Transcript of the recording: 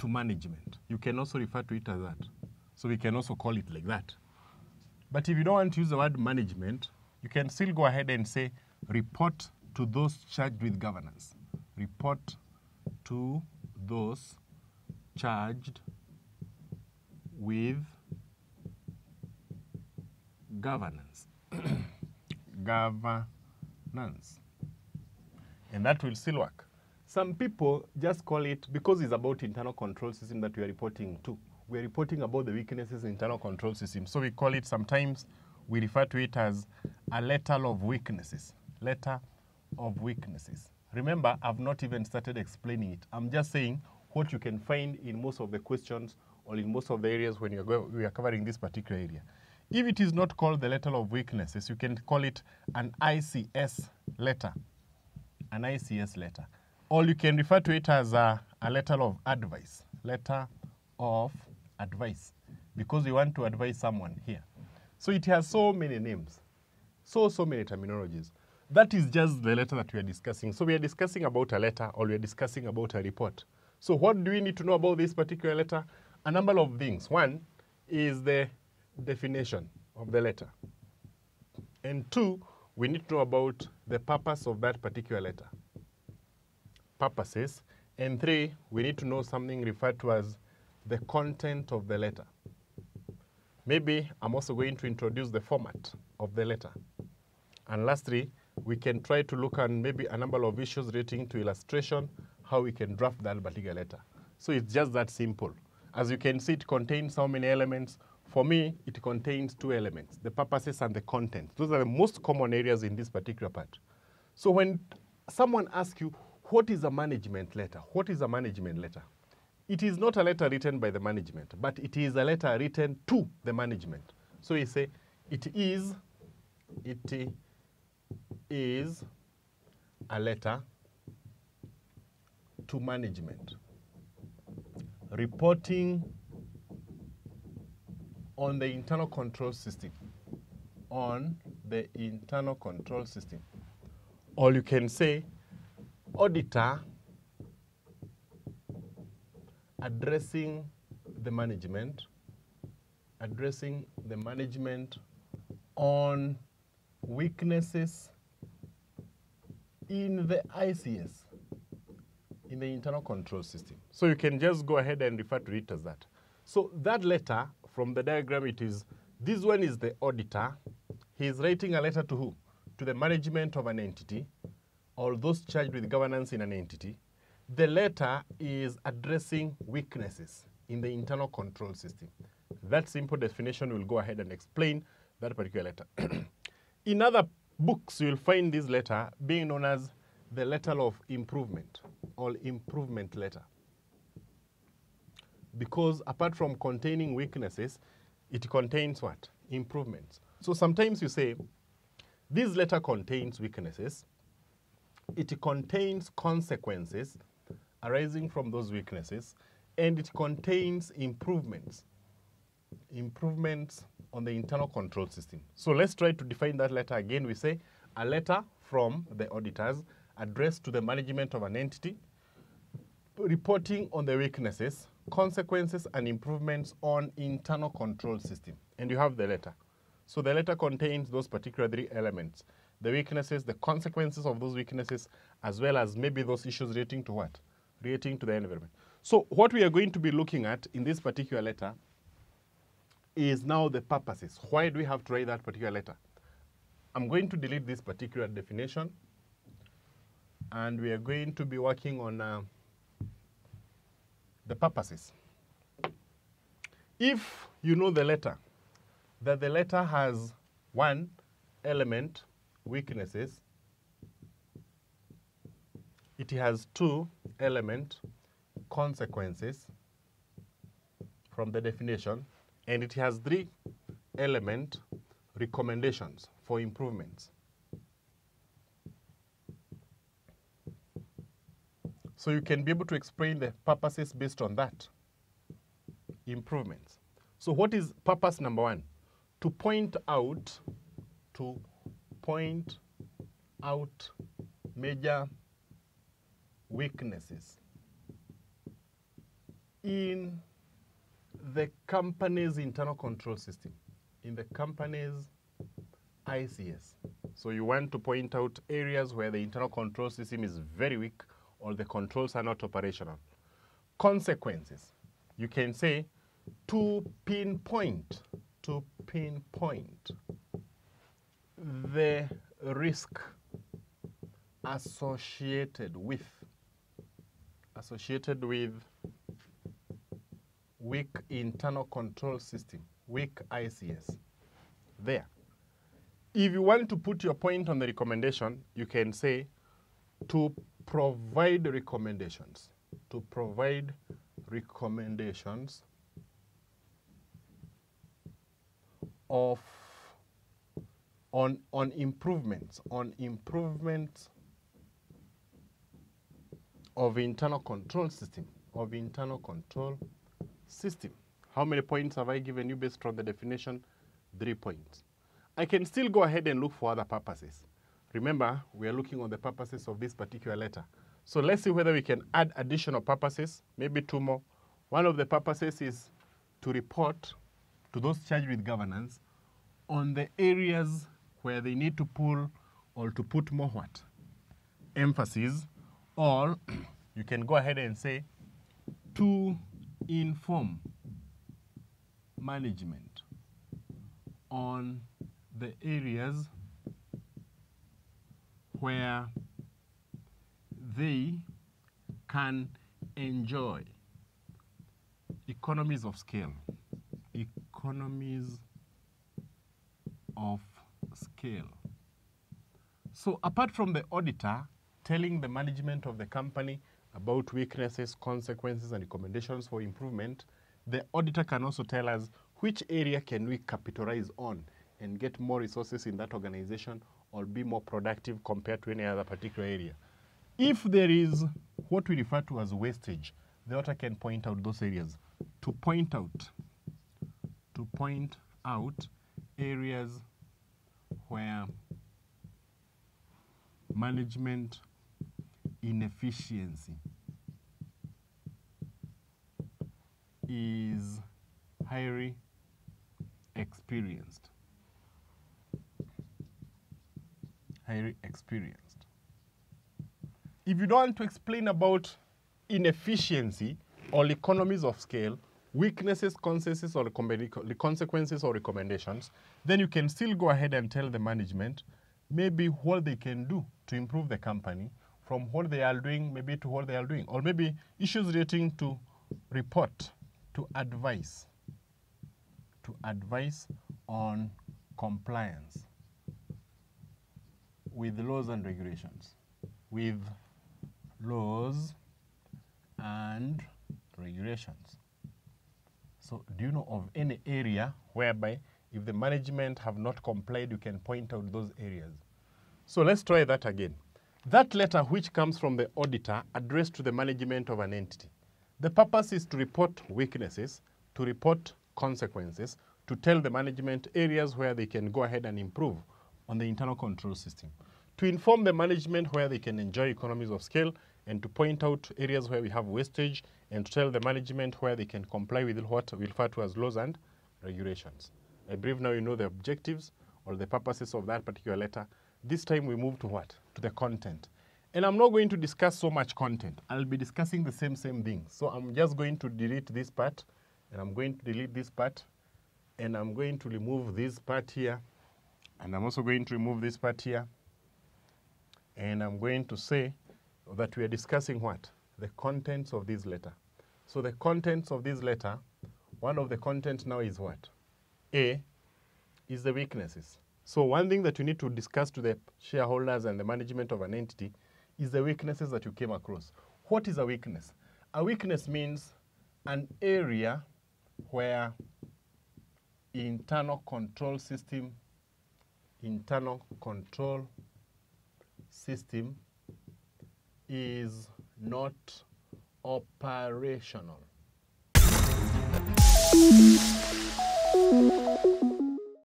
to management. You can also refer to it as that. So we can also call it like that. But if you don't want to use the word management, you can still go ahead and say report to those charged with governance. Report to those charged with governance. Governance. And that will still work. Some people just call it, because it's about internal control system that we are reporting to. We are reporting about the weaknesses in internal control system. So we call it, sometimes we refer to it as a letter of weaknesses. Letter of weaknesses. Remember, I've not even started explaining it. I'm just saying what you can find in most of the questions or in most of the areas when we are covering this particular area. If it is not called the letter of weaknesses, you can call it an ICS letter. An ICS letter. Or you can refer to it as a letter of advice. Letter of advice. Because you want to advise someone here. So it has so many names. So many terminologies. That is just the letter that we are discussing. So we are discussing about a letter, or we are discussing about a report. So what do we need to know about this particular letter? A number of things. One is the definition of the letter. And two, we need to know about the purpose of that particular letter. Purposes. And three, we need to know something referred to as the content of the letter. Maybe I'm also going to introduce the format of the letter. And lastly, we can try to look at maybe a number of issues relating to illustration, how we can draft that particular letter. So it's just that simple. As you can see, it contains how many elements? For me, it contains two elements, the purposes and the content. Those are the most common areas in this particular part. So when someone asks you, what is a management letter? What is a management letter? It is not a letter written by the management, but it is a letter written to the management. So you say, it is a letter to management, reporting on the internal control system. On the internal control system. Or you can say, auditor addressing the management on weaknesses in the ICS, in the internal control system. So you can just go ahead and refer to it as that. So that letter, from the diagram, it is, this one is the auditor. He is writing a letter to who? To the management of an entity, or those charged with governance in an entity. The letter is addressing weaknesses in the internal control system. That simple definition will go ahead and explain that particular letter. In other books, you'll find this letter being known as the letter of improvement, or improvement letter. Because apart from containing weaknesses, it contains what? Improvements. So sometimes you say, this letter contains weaknesses. It contains consequences arising from those weaknesses, and it contains improvements on the internal control system. So let's try to define that letter again. We say a letter from the auditors addressed to the management of an entity, reporting on the weaknesses, consequences, and improvements on internal control system. And you have the letter. So the letter contains those particular three elements: the weaknesses, the consequences of those weaknesses, as well as maybe those issues relating to what? Relating to the environment. So what we are going to be looking at in this particular letter is now the purposes. Why do we have to write that particular letter? I'm going to delete this particular definition, and we are going to be working on the purposes. If you know the letter, that the letter has one element, weaknesses. It has two element, consequences from the definition, and it has three element, recommendations for improvements. So you can be able to explain the purposes based on that. Improvements. So what is purpose number one? To point out major weaknesses. in the company's internal control system, in the company's ICS. So you want to point out areas where the internal control system is very weak or the controls are not operational. Consequences. You can say to pinpoint the risk associated with weak internal control system, weak ICS. There. If you want to put your point on the recommendation, you can say to provide recommendations, of on improvements of internal control system, How many points have I given you based on the definition? 3 points. I can still go ahead and look for other purposes. Remember, we are looking on the purposes of this particular letter. So let's see whether we can add additional purposes, maybe 2 more. One of the purposes is to report to those charged with governance on the areas where they need to pull or to put more what? Emphasis, or you can go ahead and say to inform management on the areas where they can enjoy economies of scale. So apart from the auditor telling the management of the company about weaknesses, consequences, and recommendations for improvement, the auditor can also tell us which area can we capitalize on and get more resources in that organization or be more productive compared to any other particular area. If there is what we refer to as wastage, the auditor can point out those areas. To point out areas where management inefficiency is highly experienced. If you don't want to explain about inefficiency or economies of scale, weaknesses, consequences, or recommendations, then you can still go ahead and tell the management maybe what they can do to improve the company from what they are doing maybe to what they are doing, or maybe issues relating to report, to advise on compliance with laws and regulations. So do you know of any area whereby if the management have not complied, you can point out those areas? So let's try that again. That letter which comes from the auditor addressed to the management of an entity. The purpose is to report weaknesses, to report consequences, to tell the management areas where they can go ahead and improve on the internal control system, to inform the management where they can enjoy economies of scale, and to point out areas where we have wastage, and to tell the management where they can comply with what we refer to as laws and regulations. I believe now you know the objectives or the purposes of that particular letter. This time we move to what? To the content. And I'm not going to discuss so much content. I'll be discussing the same thing. So I'm just going to delete this part, and I'm going to delete this part, and I'm going to remove this part here, and I'm also going to remove this part here, and I'm going to say that we are discussing what? The contents of this letter. So the contents of this letter, one of the contents now is what? A is the weaknesses. So one thing that you need to discuss to the shareholders and the management of an entity is the weaknesses that you came across. What is a weakness? A weakness means an area where internal control system is not operational.